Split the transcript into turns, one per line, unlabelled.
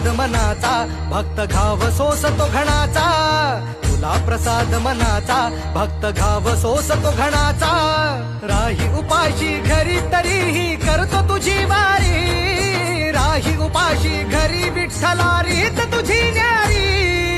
प्रसाद मनाचा भक्त घाव सोसतो घणाचा तुला प्रसाद मनाचा भक्त घाव सोसतो घणाचा राही उपाशी घरी तरीही करतो तुझी वारी राही उपाशी घरी विठ्ठला रीत तुझी न्यारी